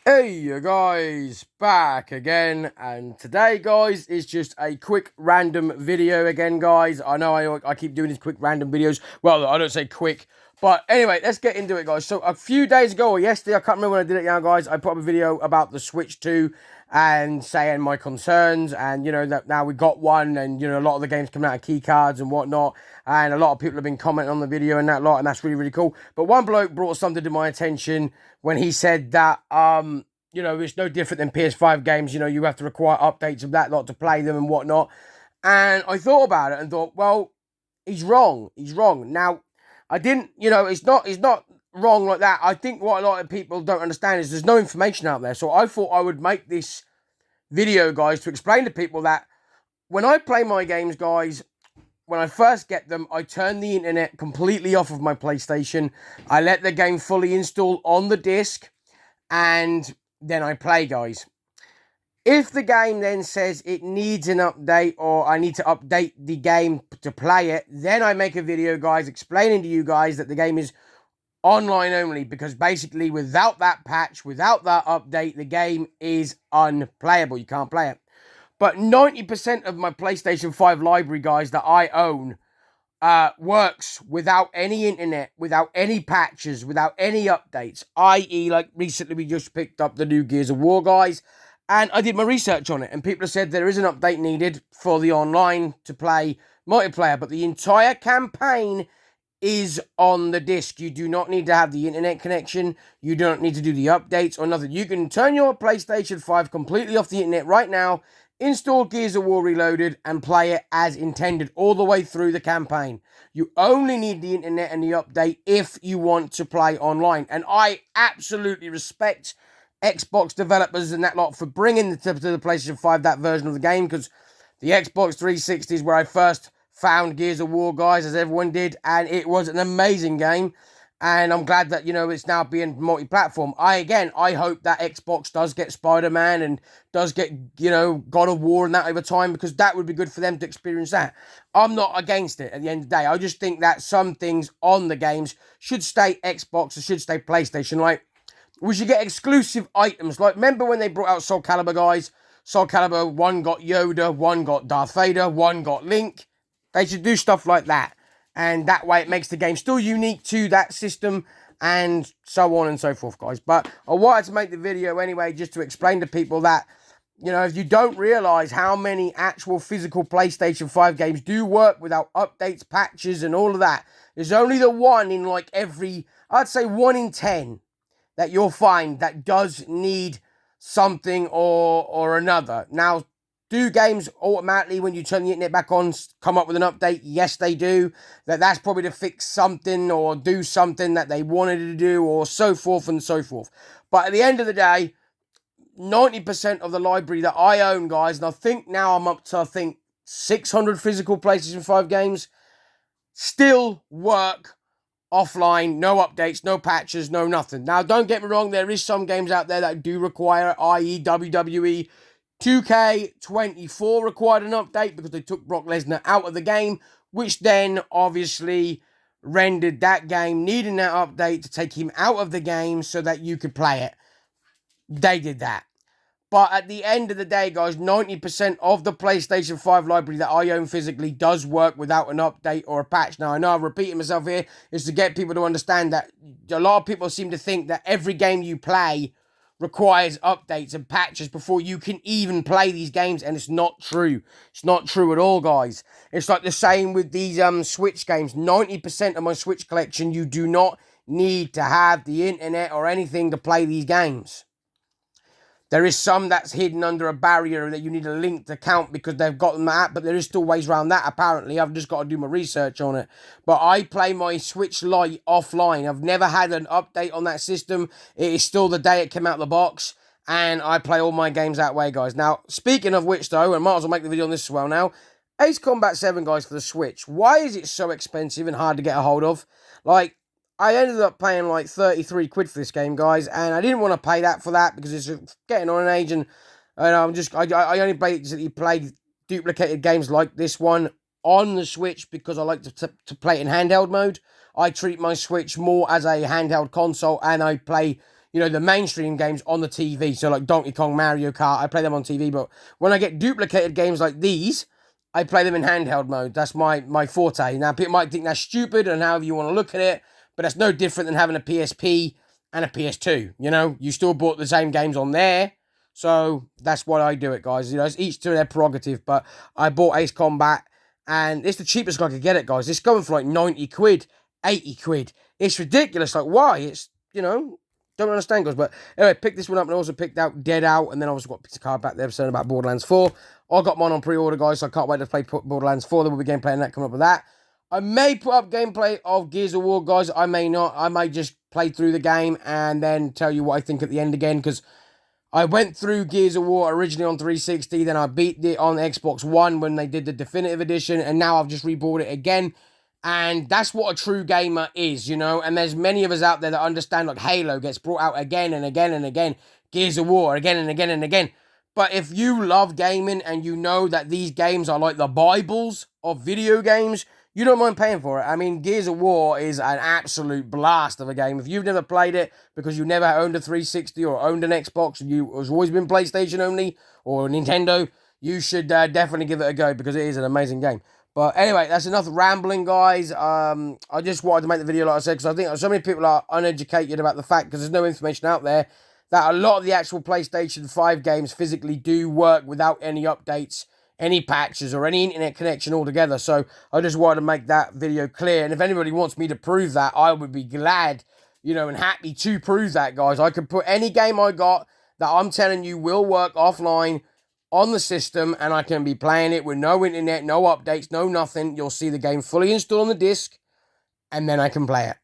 Hey you guys, back again, and today guys is just a quick random video again guys. I know I keep doing these quick random videos. Well, I don't say quick, but anyway, let's get into it guys. So a few days ago or yesterday, I can't remember when I did it now guys, I put up a video about the Switch 2 and saying my concerns, and you know that now we got one, and you know a lot of the games coming out of key cards and whatnot, and a lot of people have been commenting on the video and that lot, and that's really cool. But one bloke brought something to my attention when he said that you know, it's no different than PS5 games. You know, you have to require updates of that lot to play them and whatnot. And I thought about it and thought, well, he's wrong. He's wrong. Now, I didn't, you know, it's not wrong like that. I think what a lot of people don't understand is there's no information out there. So I thought I would make this video, guys, to explain to people that when I play my games, guys, when I first get them, I turn the internet completely off of my PlayStation. I let the game fully install on the disc, and then I play, guys. If the game then says it needs an update or I need to update the game to play it, then I make a video, guys, explaining to you guys that the game is online only, because basically without that patch, without that update, the game is unplayable. You can't play it. But 90% of my PlayStation 5 library, guys, that I own works without any internet, without any patches, without any updates. I.e., like recently we just picked up the new Gears of War, guys, and I did my research on it, and people have said there is an update needed for the online to play multiplayer, but the entire campaign is on the disc. You do not need to have the internet connection. You don't need to do the updates or nothing. You can turn your PlayStation 5 completely off the internet right now, install Gears of War Reloaded, and play it as intended all the way through the campaign. You only need the internet and the update if you want to play online. And I absolutely respect Xbox developers and that lot for bringing to the PlayStation 5 that version of the game, because the Xbox 360 is where I first found Gears of War, guys, as everyone did, and it was an amazing game. And I'm glad that, you know, it's now being multi-platform. I hope that Xbox does get Spider-Man and does get, you know, God of War and that over time, because that would be good for them to experience that. I'm not against it at the end of the day. I just think that some things on the games should stay Xbox or should stay PlayStation. Like, we should get exclusive items. Like, remember when they brought out Soul Calibur, guys? Soul Calibur, one got Yoda, one got Darth Vader, one got Link. They should do stuff like that. And that way it makes the game still unique to that system, and so on and so forth, guys. But I wanted to make the video anyway just to explain to people that, you know, if you don't realise how many actual physical PlayStation 5 games do work without updates, patches, and all of that, there's only the one in like every, I'd say 1 in 10 that you'll find that does need something or another. Now, do games automatically, when you turn the internet back on, come up with an update? Yes, they do. That's probably to fix something or do something that they wanted to do, or so forth and so forth. But at the end of the day, 90% of the library that I own, guys, and I think now I'm up to, 600 physical PlayStation 5 games, still work offline, no updates, no patches, no nothing. Now, don't get me wrong, there is some games out there that do require, i.e. WWE 2K24 required an update because they took Brock Lesnar out of the game, which then obviously rendered that game needing that update to take him out of the game so that you could play it. They did that. But at the end of the day, guys, 90% of the PlayStation 5 library that I own physically does work without an update or a patch. Now, I know I'm repeating myself here, is to get people to understand that a lot of people seem to think that every game you play requires updates and patches before you can even play these games, and it's not true. It's not true at all, guys. It's like the same with these Switch games. 90% of my Switch collection, you do not need to have the internet or anything to play these games. There is some that's hidden under a barrier that you need a link to count because they've got them app, but there is still ways around that, apparently. I've just got to do my research on it. But I play my Switch Lite offline. I've never had an update on that system. It is still the day it came out of the box, and I play all my games that way, guys. Now, speaking of which, though, I might as well make the video on this as well now. Ace Combat 7, guys, for the Switch. Why is it so expensive and hard to get a hold of? Like, I ended up paying like 33 quid for this game, guys, and I didn't want to pay that for that because it's getting on an age, and I only basically play duplicated games like this one on the Switch because I like to play it in handheld mode. I treat my Switch more as a handheld console, and I play, you know, the mainstream games on the TV. So like Donkey Kong, Mario Kart, I play them on TV. But when I get duplicated games like these, I play them in handheld mode. That's my forte. Now, people might think that's stupid and however you want to look at it, but that's no different than having a PSP and a PS2. You know, you still bought the same games on there. So that's why I do it, guys. You know, it's each to their prerogative. But I bought Ace Combat, and it's the cheapest I could get it, guys. It's going for like 90 quid, 80 quid. It's ridiculous. Like, why? It's, you know, don't understand, guys. But anyway, picked this one up and also picked out Dead Out. And then I also got a piece of card back there saying about Borderlands 4. I got mine on pre-order, guys, so I can't wait to play Borderlands 4. There will be gameplay and that coming up with that. I may put up gameplay of Gears of War, guys. I may not. I may just play through the game and then tell you what I think at the end again, because I went through Gears of War originally on 360, then I beat it on Xbox One when they did the Definitive Edition, and now I've just rebought it again. And that's what a true gamer is, you know. And there's many of us out there that understand, like, Halo gets brought out again and again and again. Gears of War again and again and again. But if you love gaming and you know that these games are like the Bibles of video games, you don't mind paying for it. I mean, Gears of War is an absolute blast of a game. If you've never played it because you never owned a 360 or owned an Xbox and you has always been PlayStation only or Nintendo, you should definitely give it a go because it is an amazing game. But anyway, that's enough rambling, guys. I just wanted to make the video, like I said, because I think so many people are uneducated about the fact, because there's no information out there, that a lot of the actual PlayStation 5 games physically do work without any updates, any patches, or any internet connection altogether. So I just wanted to make that video clear. And if anybody wants me to prove that, I would be glad, you know, and happy to prove that, guys. I can put any game I got that I'm telling you will work offline on the system, and I can be playing it with no internet, no updates, no nothing. You'll see the game fully installed on the disc, and then I can play it.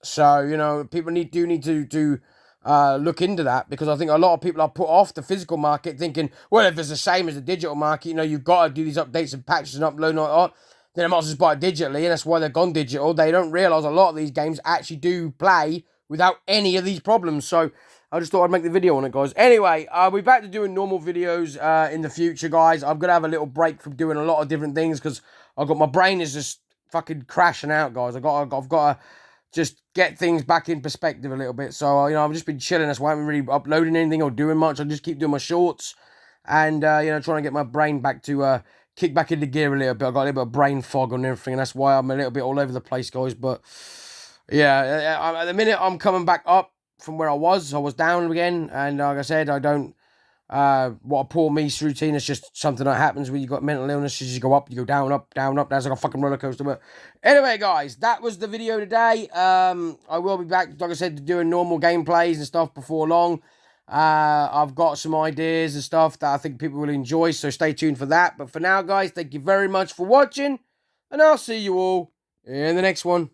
So, you know, people need to look into that, because I think a lot of people are put off the physical market thinking, well, if it's the same as the digital market, you know, you've got to do these updates and patches and upload and all that, then I might as well just buy it digitally, and that's why they've gone digital. They don't realise a lot of these games actually do play without any of these problems. So I just thought I'd make the video on it, guys. Anyway, I'll be back to doing normal videos in the future, guys. I'm going to have a little break from doing a lot of different things because my brain is just fucking crashing out, guys. I've got to just get things back in perspective a little bit. So, you know, I've just been chilling. That's why I haven't really uploading anything or doing much. I just keep doing my shorts and, you know, trying to get my brain back to kick back into gear a little bit. I've got a little bit of brain fog on everything, and that's why I'm a little bit all over the place, guys. But, yeah, at the minute I'm coming back up from where I was down again. And like I said, I don't, what a poor me's routine. It's just something that happens when you got mental illness. You just go up, you go down, up, down, up. That's like a fucking roller coaster. But anyway, guys, that was the video today. I will be back, like I said, doing normal gameplays and stuff before long. I've got some ideas and stuff that I think people will enjoy, so stay tuned for that. But for now, guys, thank you very much for watching, and I'll see you all in the next one.